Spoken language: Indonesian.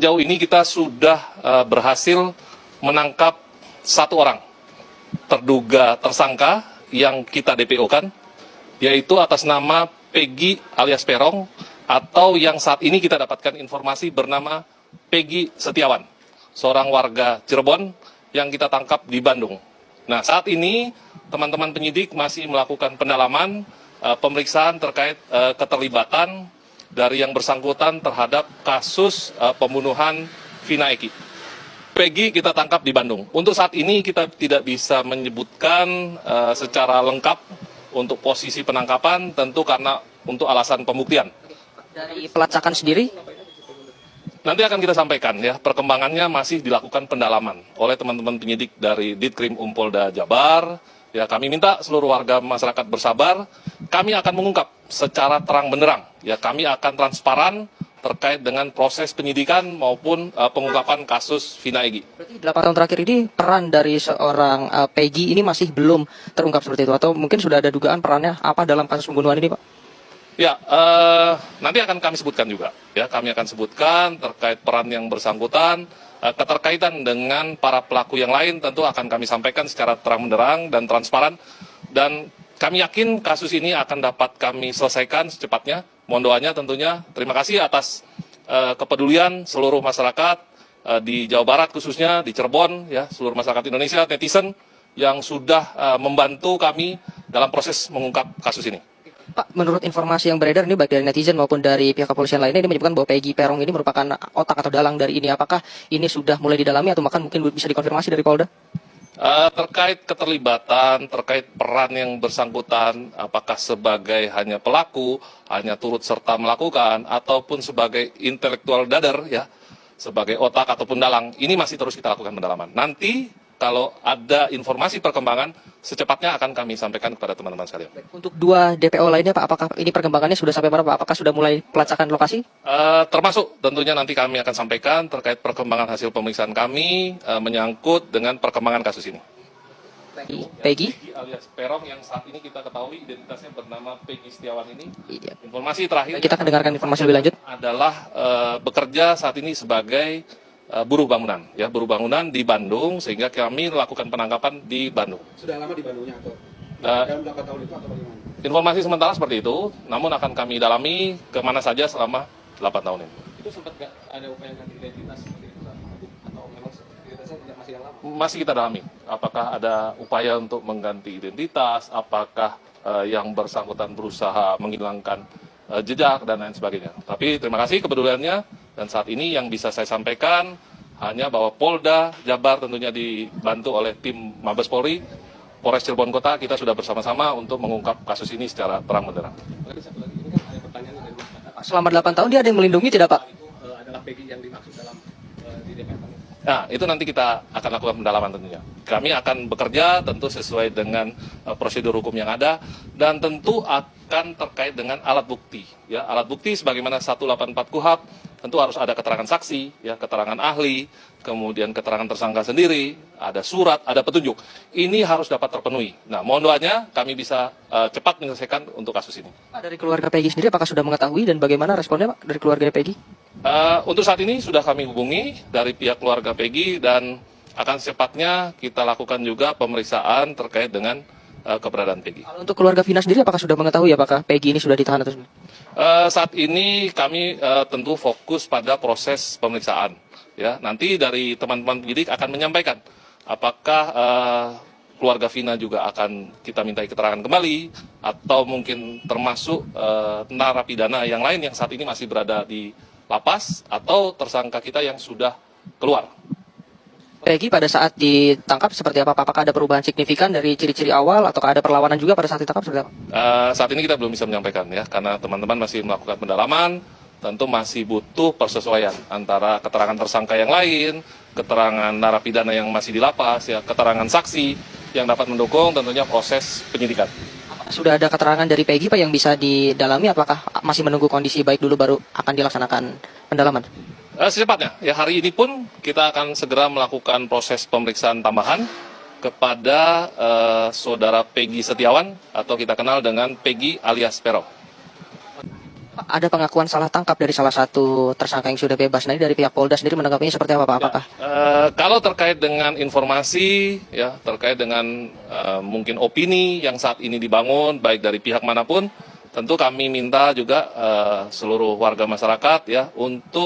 sejauh ini kita sudah berhasil menangkap 1 orang terduga tersangka yang kita DPO-kan, yaitu atas nama Peggy alias Perong, atau yang saat ini kita dapatkan informasi bernama Peggy Setiawan, seorang warga Cirebon yang kita tangkap di Bandung. Nah, saat ini teman-teman penyidik masih melakukan pendalaman, pemeriksaan terkait keterlibatan dari yang bersangkutan terhadap kasus pembunuhan Vina Eki. Peggy kita tangkap di Bandung. Untuk saat ini kita tidak bisa menyebutkan secara lengkap untuk posisi penangkapan, tentu karena untuk alasan pembuktian. Dari pelacakan sendiri? Nanti akan kita sampaikan ya, perkembangannya masih dilakukan pendalaman oleh teman-teman penyidik dari Ditkrim Polda Jabar. Ya, kami minta seluruh warga masyarakat bersabar. Kami akan mengungkap secara terang benderang. Ya, kami akan transparan terkait dengan proses penyidikan maupun pengungkapan kasus Vina Eki. Berarti 8 tahun terakhir ini peran dari seorang Peggy ini masih belum terungkap seperti itu, atau mungkin sudah ada dugaan perannya apa dalam kasus pembunuhan ini, Pak? Ya, nanti akan kami sebutkan juga. Ya, kami akan sebutkan terkait peran yang bersangkutan, keterkaitan dengan para pelaku yang lain tentu akan kami sampaikan secara terang benderang dan transparan. Dan kami yakin kasus ini akan dapat kami selesaikan secepatnya. Mohon doanya tentunya. Terima kasih atas kepedulian seluruh masyarakat di Jawa Barat khususnya, di Cirebon, ya, seluruh masyarakat Indonesia, netizen yang sudah membantu kami dalam proses mengungkap kasus ini. Pak, menurut informasi yang beredar ini baik dari netizen maupun dari pihak kepolisian lainnya, ini menyebutkan bahwa Peggy Perong ini merupakan otak atau dalang dari ini. Apakah ini sudah mulai didalami atau bahkan mungkin bisa dikonfirmasi dari Polda? Terkait keterlibatan, terkait peran yang bersangkutan, apakah sebagai hanya pelaku, hanya turut serta melakukan, ataupun sebagai intelektual dadar, ya, sebagai otak ataupun dalang, ini masih terus kita lakukan pendalaman. Nanti kalau ada informasi perkembangan, secepatnya akan kami sampaikan kepada teman-teman sekalian. Untuk 2 DPO lainnya, Pak, apakah ini perkembangannya sudah sampai mana, Pak? Apakah sudah mulai pelacakan lokasi? Termasuk tentunya nanti kami akan sampaikan terkait perkembangan hasil pemeriksaan kami menyangkut dengan perkembangan kasus ini. Peggy alias Perong yang saat ini kita ketahui identitasnya bernama Peggy Setiawan ini. Iya. Informasi terakhir Kita akan dengarkan informasi lebih lanjut. adalah bekerja saat ini sebagai buruh bangunan, ya, buruh bangunan di Bandung, sehingga kami melakukan penangkapan di Bandung. Sudah lama di Bandungnya atau dalam berapa tahun itu atau bagaimana? Informasi sementara seperti itu, namun akan kami dalami kemana saja selama 8 tahun ini. Itu sempat nggak ada upaya ganti identitas seperti itu atau memang identitasnya tidak masih yang lama? Masih kita dalami, apakah ada upaya untuk mengganti identitas, apakah yang bersangkutan berusaha menghilangkan jejak dan lain sebagainya. Tapi terima kasih kepeduliannya, dan saat ini yang bisa saya sampaikan hanya bahwa Polda Jabar tentunya dibantu oleh tim Mabes Polri, Polres Cirebon Kota, kita sudah bersama-sama untuk mengungkap kasus ini secara terang benderang. Lagi satu lagi, ini kan ada pertanyaan dari masyarakat. Selama 8 tahun dia ada yang melindungi tidak, Pak? Itu adalah Peggy yang dimaksud dalam di DPR. Nah, itu nanti kita akan lakukan pendalaman tentunya. Kami akan bekerja tentu sesuai dengan prosedur hukum yang ada, dan tentu akan terkait dengan alat bukti. Ya, alat bukti sebagaimana 184 KUHP, tentu harus ada keterangan saksi, ya, keterangan ahli, kemudian keterangan tersangka sendiri, ada surat, ada petunjuk. Ini harus dapat terpenuhi. Nah, mohon doanya kami bisa cepat menyelesaikan untuk kasus ini. Pak, dari keluarga Peggy sendiri apakah sudah mengetahui dan bagaimana responnya, Pak, dari keluarga Peggy? Untuk saat ini sudah kami hubungi dari pihak keluarga Peggy, dan akan secepatnya kita lakukan juga pemeriksaan terkait dengan keberadaan Peggy. Kalau untuk keluarga Vina sendiri apakah sudah mengetahui apakah Peggy ini sudah ditahan atau tidak? Saat ini kami tentu fokus pada proses pemeriksaan. Ya, nanti dari teman-teman penyidik akan menyampaikan apakah keluarga Vina juga akan kita mintai keterangan kembali, atau mungkin termasuk narapidana yang lain yang saat ini masih berada di lapas, atau tersangka kita yang sudah keluar. Peggy pada saat ditangkap seperti apa? Apakah ada perubahan signifikan dari ciri-ciri awal atau ada perlawanan juga pada saat ditangkap seperti apa? Saat ini kita belum bisa menyampaikan, ya, karena teman-teman masih melakukan pendalaman, tentu masih butuh persesuaian antara keterangan tersangka yang lain, keterangan narapidana yang masih di lapas, ya, keterangan saksi yang dapat mendukung tentunya proses penyidikan. Sudah ada keterangan dari Peggy, Pak, yang bisa didalami? Apakah masih menunggu kondisi baik dulu baru akan dilaksanakan pendalaman? Secepatnya, ya, hari ini pun kita akan segera melakukan proses pemeriksaan tambahan kepada saudara Peggy Setiawan, atau kita kenal dengan Peggy alias Perong. Pak, ada pengakuan salah tangkap dari salah satu tersangka yang sudah bebas. Nah, ini dari pihak Polda sendiri menanggapinya seperti apa, Pak? Apakah Kalau terkait dengan informasi, ya terkait dengan mungkin opini yang saat ini dibangun, baik dari pihak manapun, tentu kami minta juga seluruh warga masyarakat ya untuk